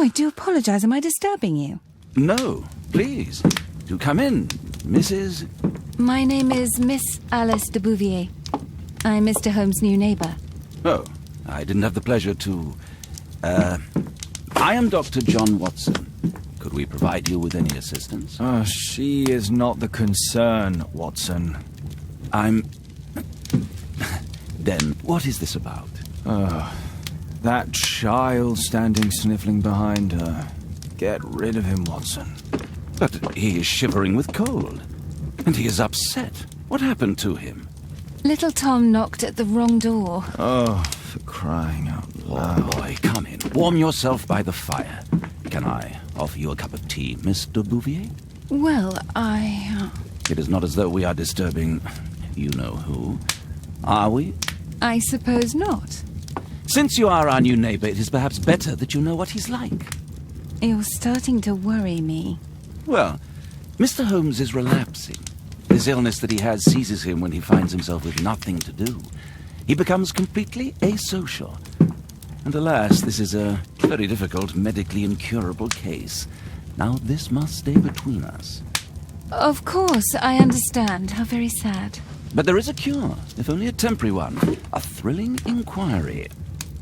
I do apologize. Am I disturbing you? No, please. Do come in, Mrs. My name is Miss Alice de Bouvier. I'm Mr. Holmes' new neighbor. Oh, I didn't have the pleasure to... I am Dr. John Watson. Could we provide you with any assistance? Oh, she is not the concern, Watson. Then, what is this about? That child standing sniffling behind her. Get rid of him, Watson. But he is shivering with cold. And he is upset. What happened to him? Little Tom knocked at the wrong door. Oh, for crying out loud. Oh, boy, come in. Warm yourself by the fire. Can I offer you a cup of tea, Mr. Bouvier? Well, It is not as though we are disturbing you-know-who. Are we? I suppose not. Since you are our new neighbor, it is perhaps better that you know what he's like. You're starting to worry me. Well, Mr. Holmes is relapsing. This illness that he has seizes him when he finds himself with nothing to do. He becomes completely asocial. And alas, this is a very difficult, medically incurable case. Now this must stay between us. Of course, I understand. How very sad. But there is a cure, if only a temporary one. A thrilling inquiry.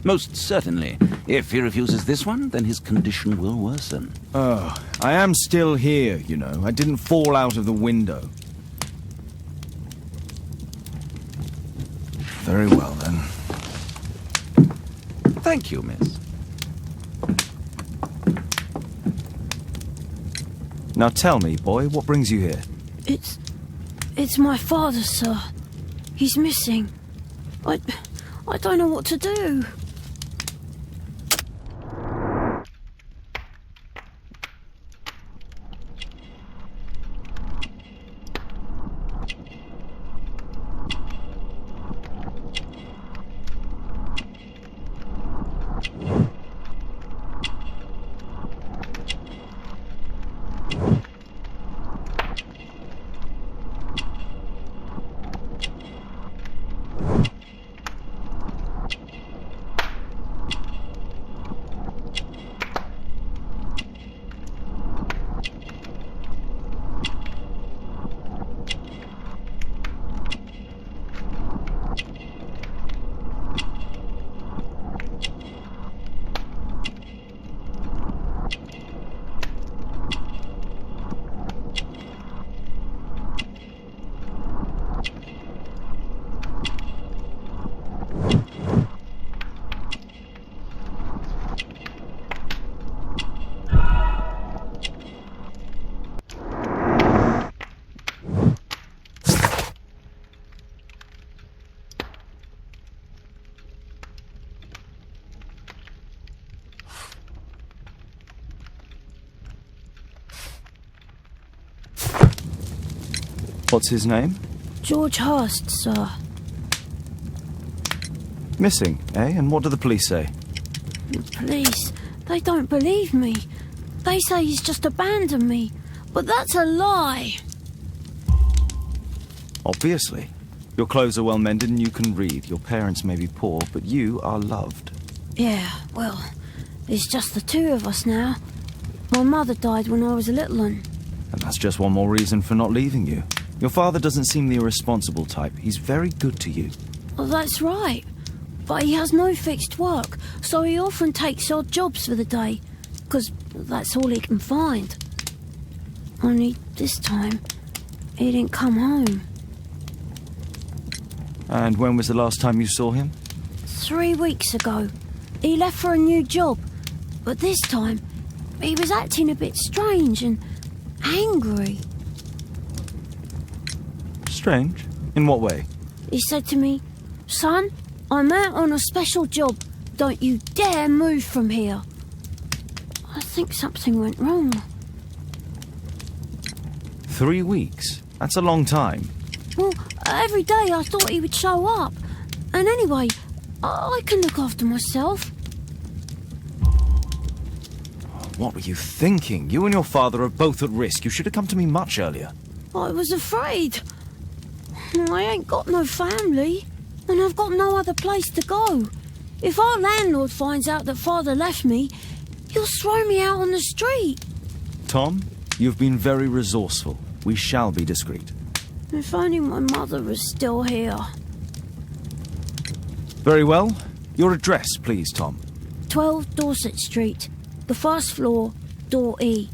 Most certainly. If he refuses this one, then his condition will worsen. Oh, I am still here, you know. I didn't fall out of the window. Very well, then. Thank you, miss. Now tell me, boy, what brings you here? It's my father, sir. He's missing. I don't know what to do. What's his name? George Hurst, sir. Missing, eh? And what do the police say? The police, they don't believe me. They say he's just abandoned me. But that's a lie. Obviously. Your clothes are well mended and you can read. Your parents may be poor, but you are loved. Yeah, well, it's just the two of us now. My mother died when I was a little one. And that's just one more reason for not leaving you. Your father doesn't seem the irresponsible type. He's very good to you. Well, that's right. But he has no fixed work, so he often takes odd jobs for the day, because that's all he can find. Only this time, he didn't come home. And when was the last time you saw him? 3 weeks ago. He left for a new job, but this time, he was acting a bit strange and angry. Strange? In what way? He said to me, "Son, I'm out on a special job. Don't you dare move from here." I think something went wrong. 3 weeks? That's a long time. Well, every day I thought he would show up. And anyway, I can look after myself. What were you thinking? You and your father are both at risk. You should have come to me much earlier. I was afraid. I ain't got no family, and I've got no other place to go. If our landlord finds out that Father left me, You'll throw me out on the street. Tom, you've been very resourceful. We shall be discreet. If only my mother was still here. Very well. Your address, please, Tom. 12 Dorset Street, the first floor, door E.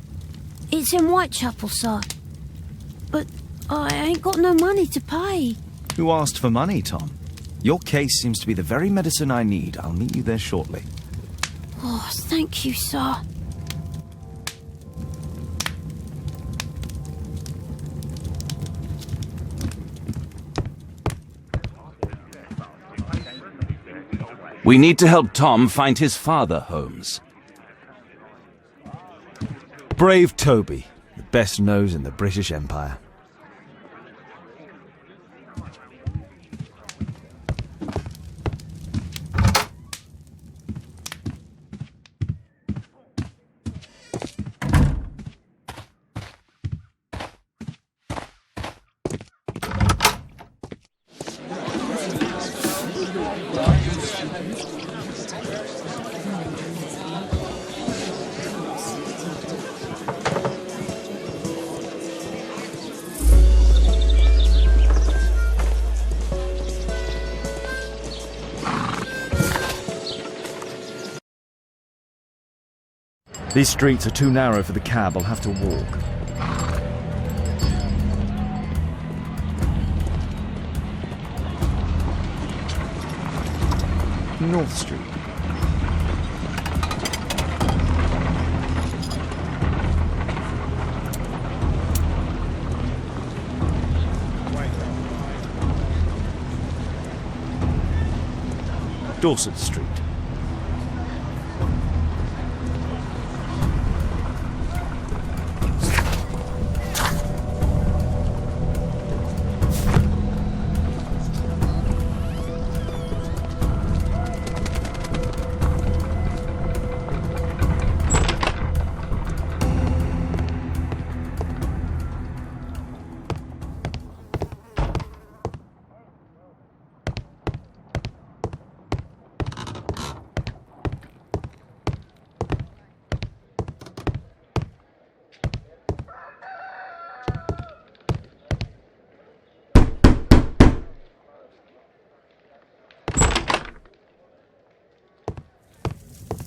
It's in Whitechapel, sir. But I ain't got no money to pay. Who asked for money, Tom? Your case seems to be the very medicine I need. I'll meet you there shortly. Oh, thank you, sir. We need to help Tom find his father, Holmes. Brave Toby, the best nose in the British Empire. These streets are too narrow for the cab. I'll have to walk. North Street. Dorset Street.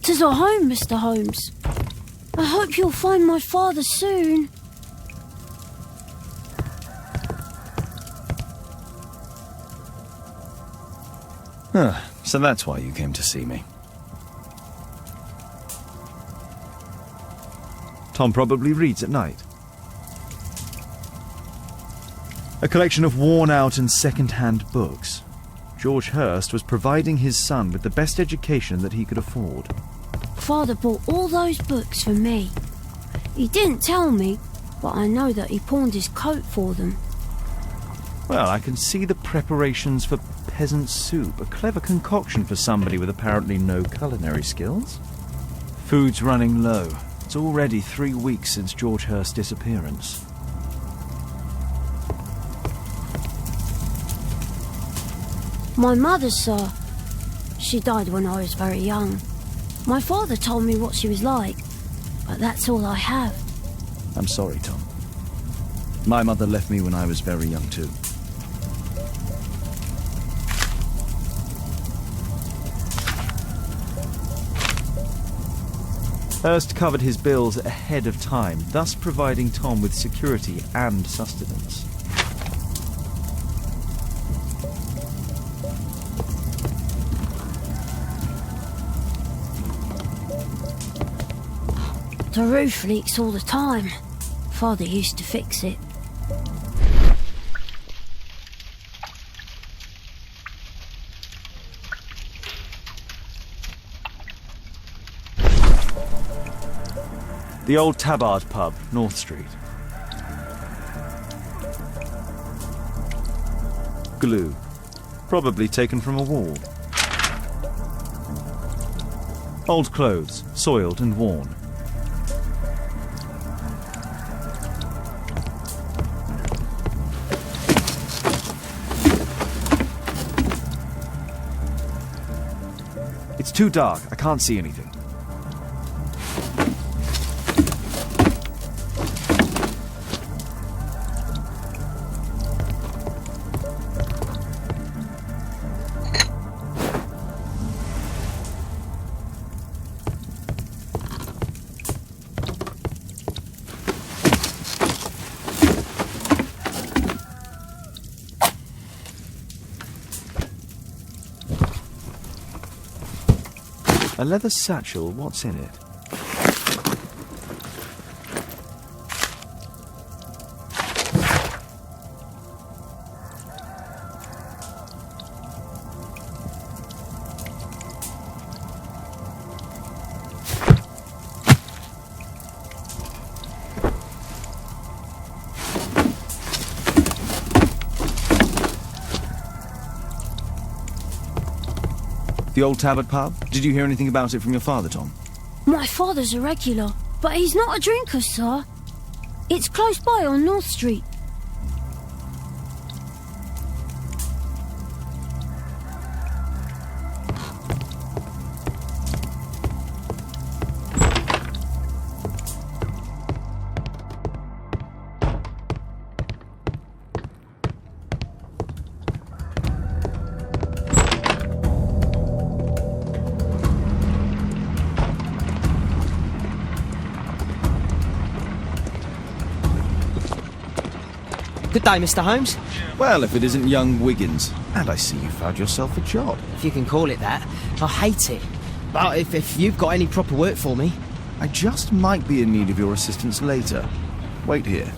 Tis our home, Mr. Holmes. I hope you'll find my father soon. So that's why you came to see me. Tom probably reads at night. A collection of worn-out and second-hand books. George Hurst was providing his son with the best education that he could afford. Father bought all those books for me. He didn't tell me, but I know that he pawned his coat for them. Well, I can see the preparations for peasant soup, a clever concoction for somebody with apparently no culinary skills. Food's running low. It's already 3 weeks since George Hurst's disappearance. My mother, sir, she died when I was very young. My father told me what she was like, but that's all I have. I'm sorry, Tom. My mother left me when I was very young too. Hurst covered his bills ahead of time, thus providing Tom with security and sustenance. The roof leaks all the time. Father used to fix it. The old Tabard pub, North Street. Glue. Probably taken from a wall. Old clothes, soiled and worn. It's too dark. I can't see anything. A leather satchel, what's in it? The old Tabard pub? Did you hear anything about it from your father, Tom? My father's a regular, but he's not a drinker, sir. It's close by on North Street. Good day, Mr. Holmes. Well, if it isn't young Wiggins. And I see you found yourself a job. If you can call it that. I hate it. But if you've got any proper work for me... I just might be in need of your assistance later. Wait here.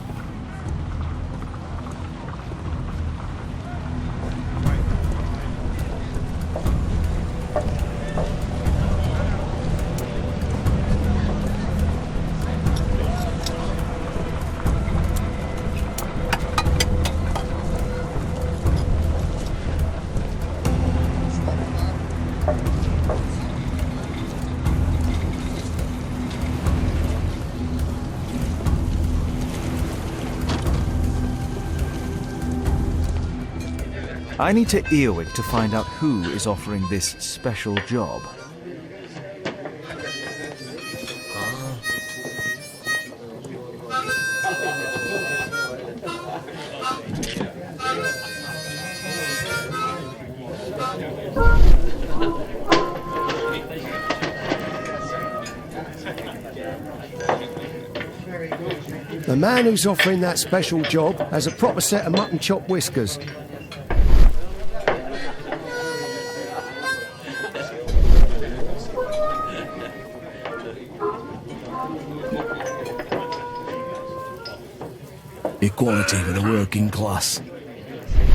I need to earwig to find out who is offering this special job. The man who's offering that special job has a proper set of mutton chop whiskers. Equality for the working class.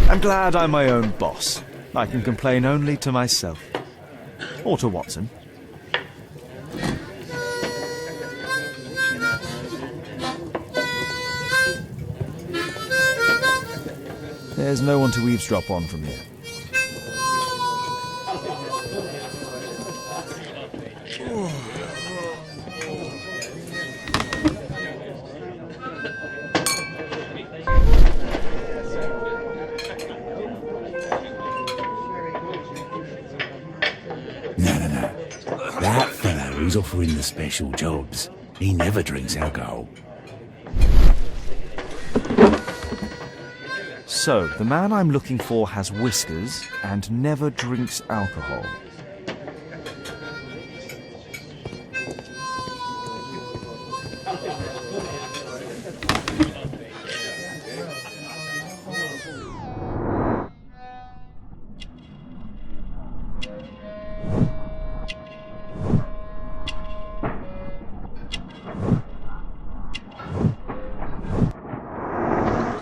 I'm glad I'm my own boss. I can complain only to myself. Or to Watson. There's no one to eavesdrop on from here. No. That fellow who's offering the special jobs, he never drinks alcohol. So, the man I'm looking for has whiskers and never drinks alcohol.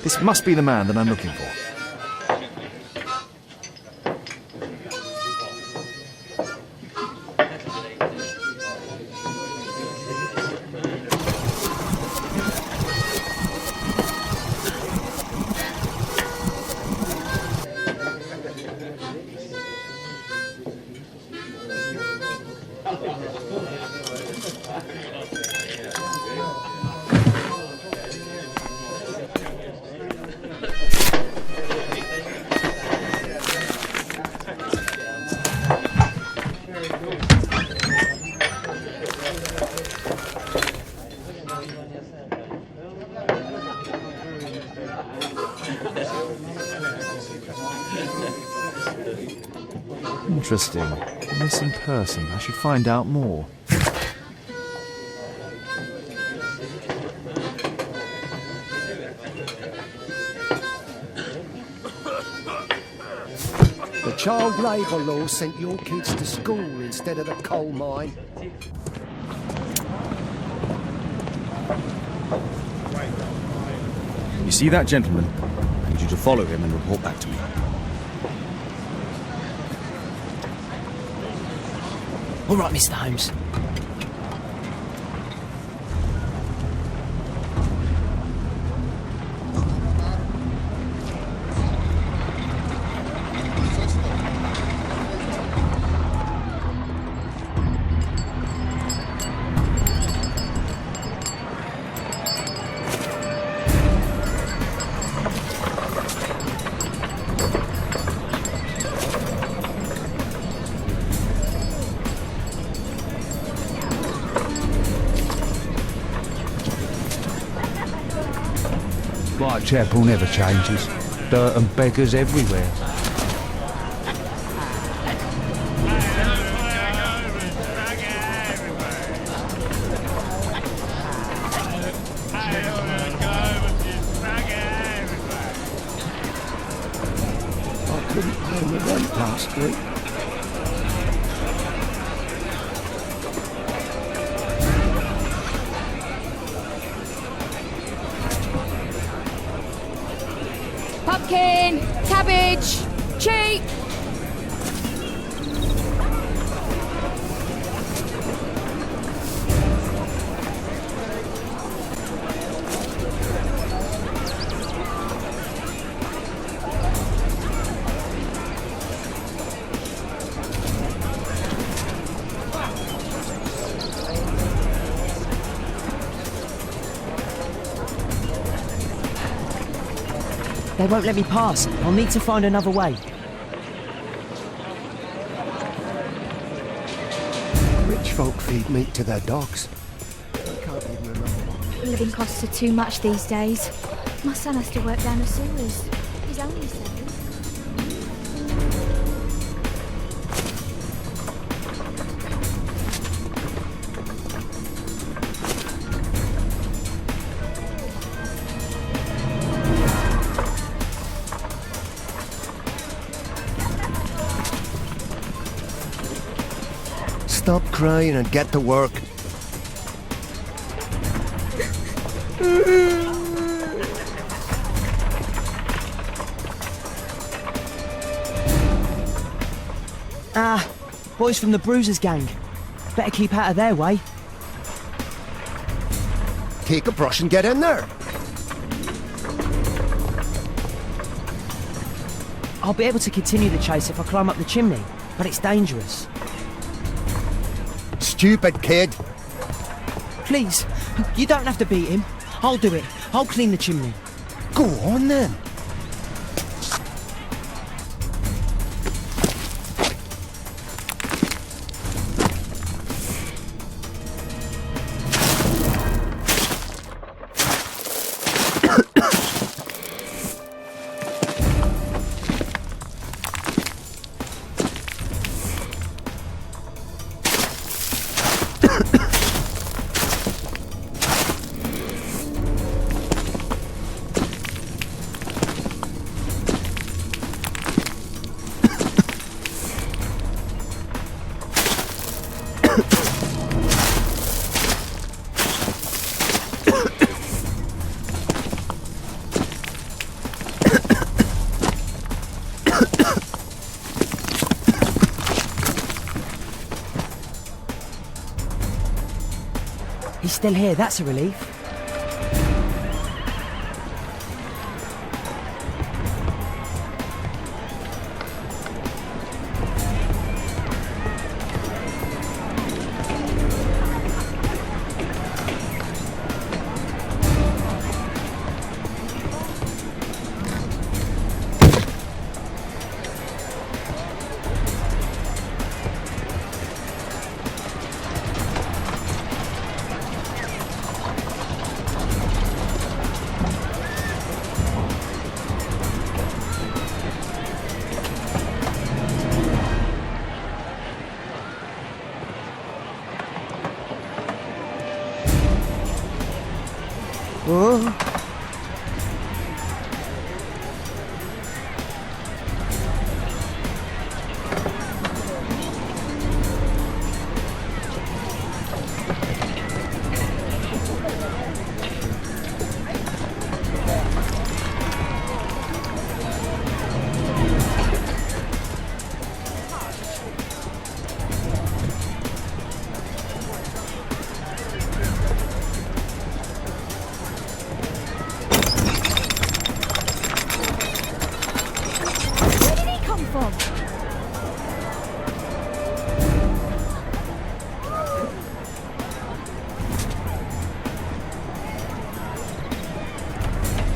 This must be the man that I'm looking for. Interesting. A missing person. I should find out more. The child labour law sent your kids to school instead of the coal mine. You see that gentleman? I need you to follow him and report back to me. All right, Mr. Holmes. Whitechapel never changes. Dirt and beggars everywhere. I couldn't pay my rent last week. Pumpkin! Cabbage! Cheap! They won't let me pass. I'll need to find another way. Rich folk feed meat to their dogs. I can't even remember. Living costs are too much these days. My son has to work down the sewers. He's only 7. Stop crying and get to work. Boys from the Bruisers gang. Better keep out of their way. Take a brush and get in there. I'll be able to continue the chase if I climb up the chimney, but it's dangerous. Stupid kid. Please, you don't have to beat him. I'll do it. I'll clean the chimney. Go on then. He's still here, that's a relief.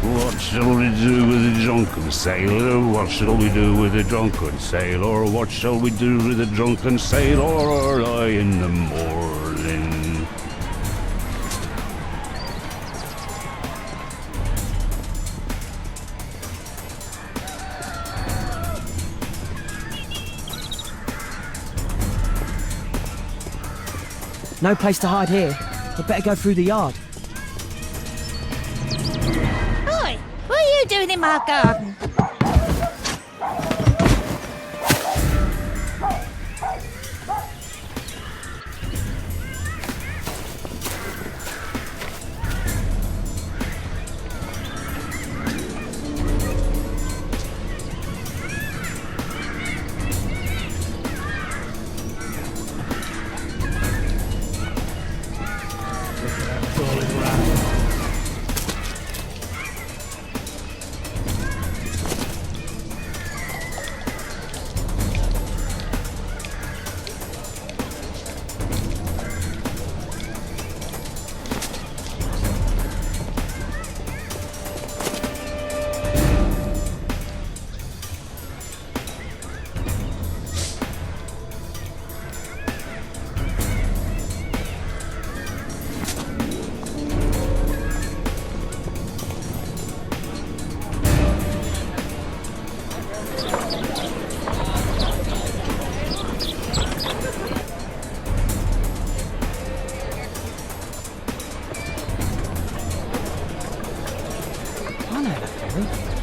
What shall we do with a drunken sailor? What shall we do with a drunken sailor? What shall we do with a drunken sailor early in the morning? No place to hide here. We'd better go through the yard. Oi, what are you doing in my garden?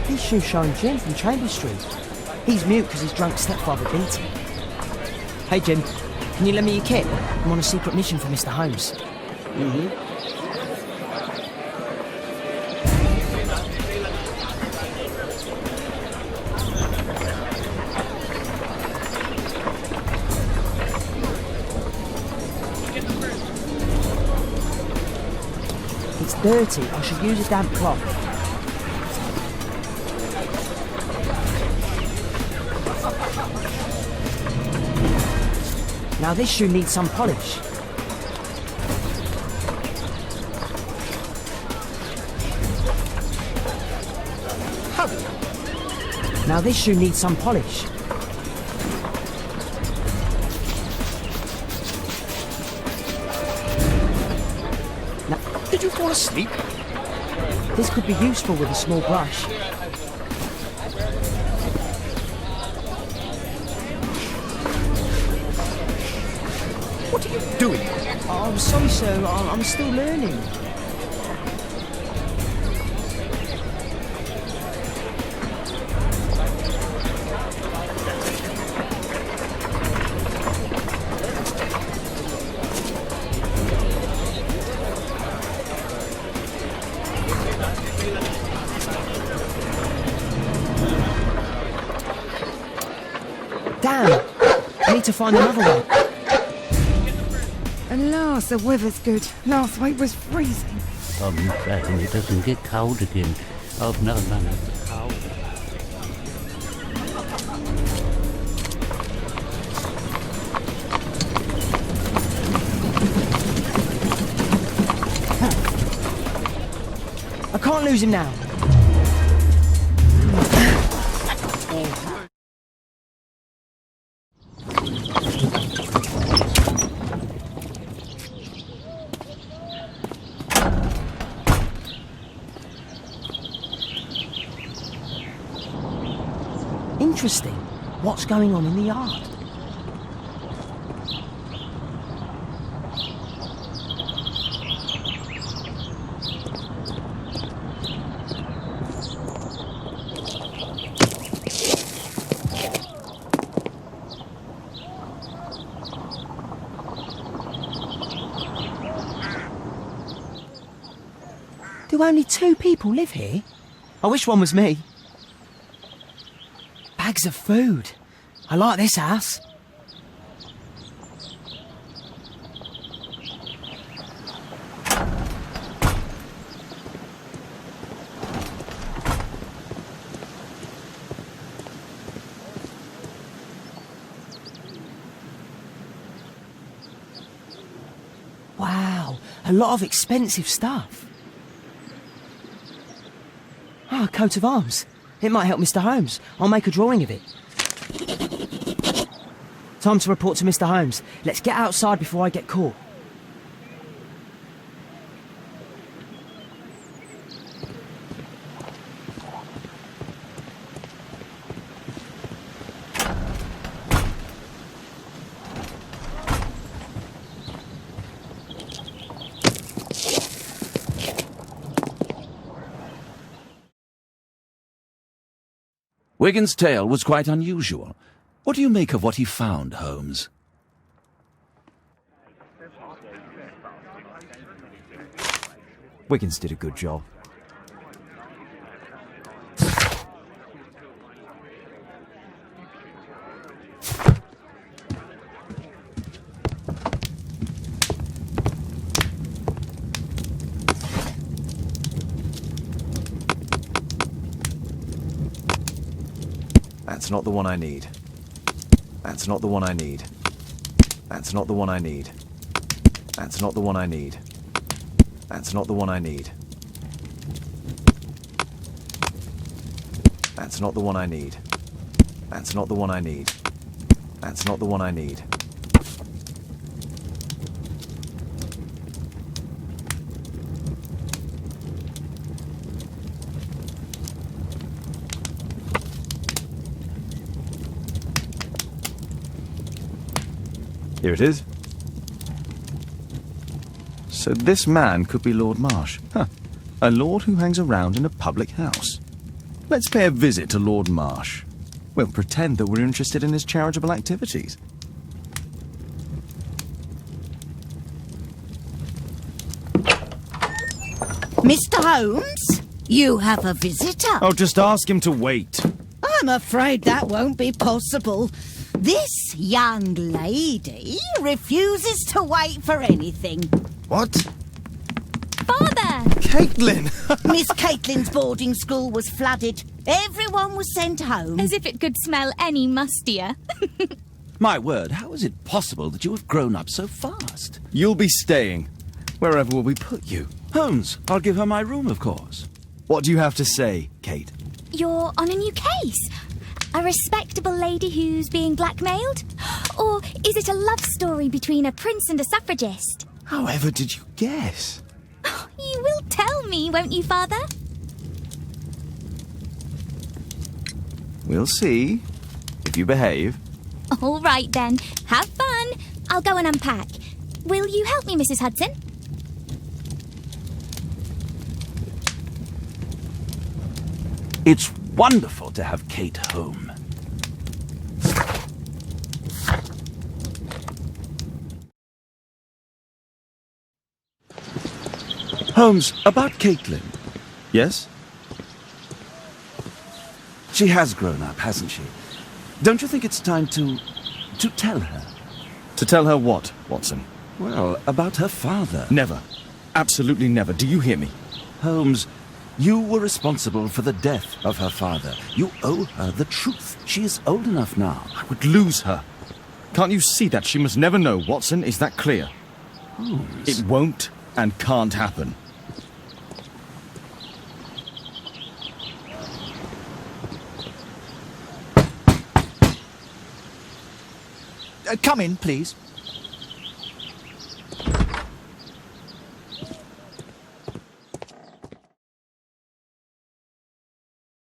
He's shoe shine Jim from Chambers Street. He's mute because his drunk stepfather beat him. Hey Jim, can you lend me your kit? I'm on a secret mission for Mr. Holmes. It's dirty. I should use a damp cloth. Now this shoe needs some polish. Now this shoe needs some polish. Now, Did you fall asleep? this could be useful with a small brush. What are you doing? Oh, I'm sorry, sir. I'm still learning. Damn! I need to find another one. At last, the weather's good. Last week was freezing. I'm glad it doesn't get cold again. I've known none of the cold. I can't lose him now. Interesting. What's going on in the yard? Do only 2 people live here? I wish one was me. Bags of food. I like this house. Wow, a lot of expensive stuff. Ah, a coat of arms. It might help Mr. Holmes. I'll make a drawing of it. Time to report to Mr. Holmes. Let's get outside before I get caught. Wiggins' tale was quite unusual. What do you make of what he found, Holmes? Wiggins did a good job. That's not the one I need. That's not the one I need. That's not the one I need. That's not the one I need. That's not the one I need. That's not the one I need. That's not the one I need. That's not the one I need. Here it is. So this man could be Lord Marsh. Huh. A lord who hangs around in a public house. Let's pay a visit to Lord Marsh. We'll pretend that we're interested in his charitable activities. Mr. Holmes, you have a visitor. Oh, just ask him to wait. I'm afraid that won't be possible. This young lady refuses to wait for anything. What? Father! Caitlin! Miss Caitlin's boarding school was flooded. Everyone was sent home. As if it could smell any mustier. My word, how is it possible that you have grown up so fast? You'll be staying. Wherever will we put you? Holmes, I'll give her my room, of course. What do you have to say, Kate? You're on a new case. A respectable lady who's being blackmailed? Or is it a love story between a prince and a suffragist? However did you guess? You will tell me, won't you, Father? We'll see. If you behave. All right, then. Have fun. I'll go and unpack. Will you help me, Mrs. Hudson? It's wonderful to have Kate home. Holmes, about Caitlin. Yes? She has grown up, hasn't she? Don't you think it's time to tell her? To tell her what, Watson? Well, about her father. Never. Absolutely never. Do you hear me? Holmes, you were responsible for the death of her father. You owe her the truth. She is old enough now. I would lose her. Can't you see that? She must never know, Watson. Is that clear? Holmes. It won't and can't happen. Come in, please.